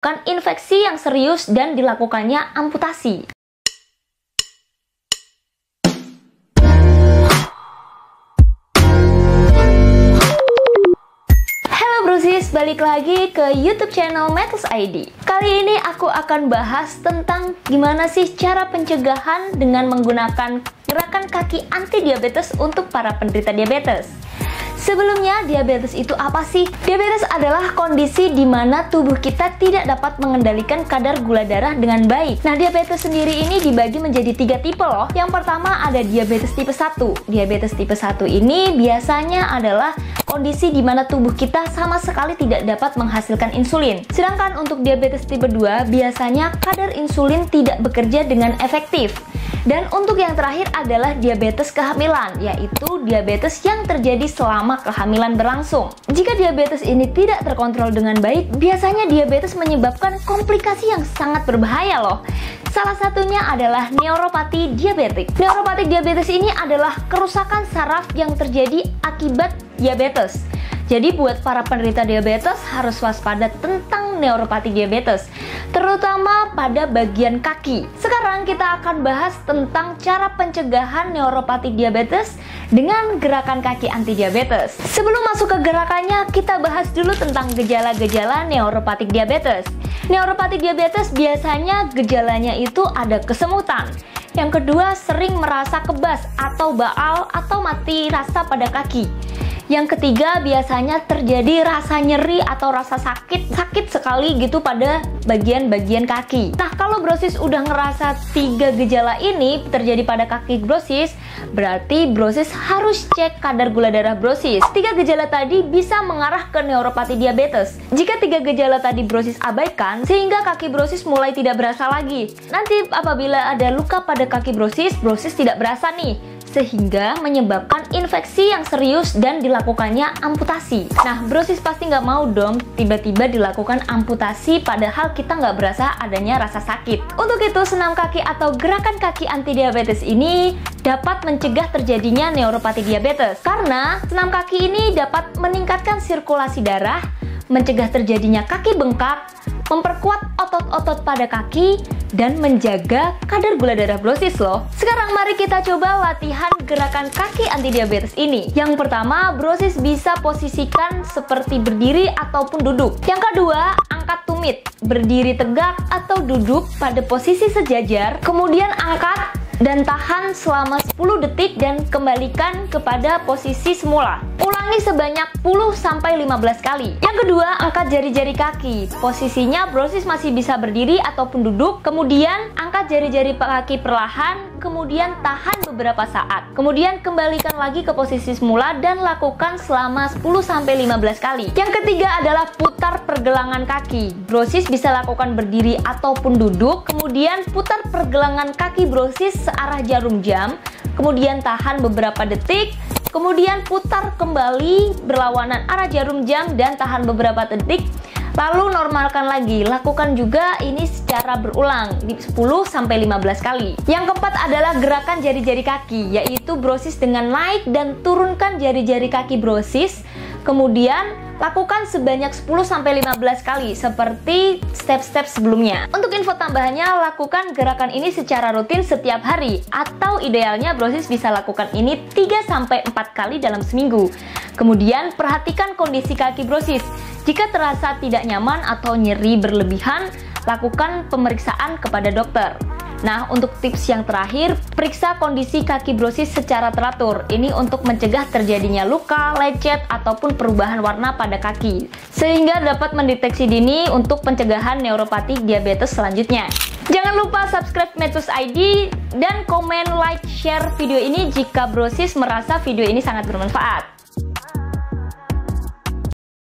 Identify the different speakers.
Speaker 1: Kan infeksi yang serius dan dilakukannya amputasi. Halo brosis, balik lagi ke YouTube channel Metals ID. Kali ini aku akan bahas tentang gimana sih cara pencegahan dengan menggunakan gerakan kaki anti diabetes untuk para penderita diabetes. Sebelumnya, diabetes itu apa sih? Diabetes adalah kondisi di mana tubuh kita tidak dapat mengendalikan kadar gula darah dengan baik. Nah, diabetes sendiri ini dibagi menjadi 3 tipe loh. Yang pertama ada diabetes tipe 1. Diabetes tipe 1 ini biasanya adalah kondisi di mana tubuh kita sama sekali tidak dapat menghasilkan insulin. Sedangkan untuk diabetes tipe 2, biasanya kadar insulin tidak bekerja dengan efektif. Dan untuk yang terakhir adalah diabetes kehamilan, yaitu diabetes yang terjadi selama kehamilan berlangsung. Jika diabetes ini tidak terkontrol dengan baik, biasanya diabetes menyebabkan komplikasi yang sangat berbahaya loh. Salah satunya adalah neuropati diabetik. Neuropati diabetes ini adalah kerusakan saraf yang terjadi akibat diabetes. Jadi buat para penderita diabetes harus waspada tentang neuropati diabetes, terutama pada bagian kaki. Sekarang kita akan bahas tentang cara pencegahan neuropati diabetes dengan gerakan kaki anti diabetes. Sebelum masuk ke gerakannya, kita bahas dulu tentang gejala-gejala neuropatik diabetes. Neuropatik diabetes biasanya gejalanya itu ada kesemutan. Yang kedua, sering merasa kebas atau baal atau mati rasa pada kaki. Yang ketiga, biasanya terjadi rasa nyeri atau rasa sakit sekali gitu pada bagian-bagian kaki. Nah, kalau brosis udah ngerasa 3 gejala ini terjadi pada kaki brosis, berarti brosis harus cek kadar gula darah brosis. 3 gejala tadi bisa mengarah ke neuropati diabetes. Jika 3 gejala tadi brosis abaikan, sehingga kaki brosis mulai tidak berasa lagi. Nanti apabila ada luka pada kaki brosis, brosis tidak berasa nih, sehingga menyebabkan infeksi yang serius dan dilakukannya amputasi. Nah, brosis pasti nggak mau dong tiba-tiba dilakukan amputasi padahal kita nggak berasa adanya rasa sakit. Untuk itu, senam kaki atau gerakan kaki anti diabetes ini dapat mencegah terjadinya neuropati diabetes. Karena senam kaki ini dapat meningkatkan sirkulasi darah, mencegah terjadinya kaki bengkak, memperkuat otot-otot pada kaki, dan menjaga kadar gula darah brosis loh. Sekarang mari kita coba latihan gerakan kaki anti diabetes ini. Yang pertama, brosis bisa posisikan seperti berdiri ataupun duduk. Yang kedua, angkat tumit, berdiri tegak atau duduk pada posisi sejajar, kemudian angkat dan tahan selama 10 detik dan kembalikan kepada posisi semula. Ulangi sebanyak 10-15 kali. Yang kedua, angkat jari-jari kaki. Posisinya brosis masih bisa berdiri ataupun duduk, kemudian angkat jari-jari kaki perlahan, kemudian tahan beberapa saat. Kemudian kembalikan lagi ke posisi semula dan lakukan selama 10-15 kali. Yang ketiga adalah putar pergelangan kaki. Brosis bisa lakukan berdiri ataupun duduk, kemudian putar pergelangan kaki brosis searah jarum jam, kemudian tahan beberapa detik, kemudian putar kembali berlawanan arah jarum jam dan tahan beberapa detik, lalu normalkan lagi. Lakukan juga ini secara berulang di 10-15 kali. Yang keempat adalah gerakan jari-jari kaki, yaitu brosis dengan naik dan turunkan jari-jari kaki brosis, kemudian lakukan sebanyak 10-15 kali seperti step-step sebelumnya. Untuk info tambahannya, lakukan gerakan ini secara rutin setiap hari, atau idealnya brosis bisa lakukan ini 3-4 kali dalam seminggu. Kemudian perhatikan kondisi kaki brosis. Jika terasa tidak nyaman atau nyeri berlebihan, lakukan pemeriksaan kepada dokter. Nah, untuk tips yang terakhir, periksa kondisi kaki brosis secara teratur. Ini untuk mencegah terjadinya luka, lecet, ataupun perubahan warna pada kaki, sehingga dapat mendeteksi dini untuk pencegahan neuropati diabetes selanjutnya. Jangan lupa subscribe Metals ID dan komen, like, share video ini jika brosis merasa video ini sangat bermanfaat.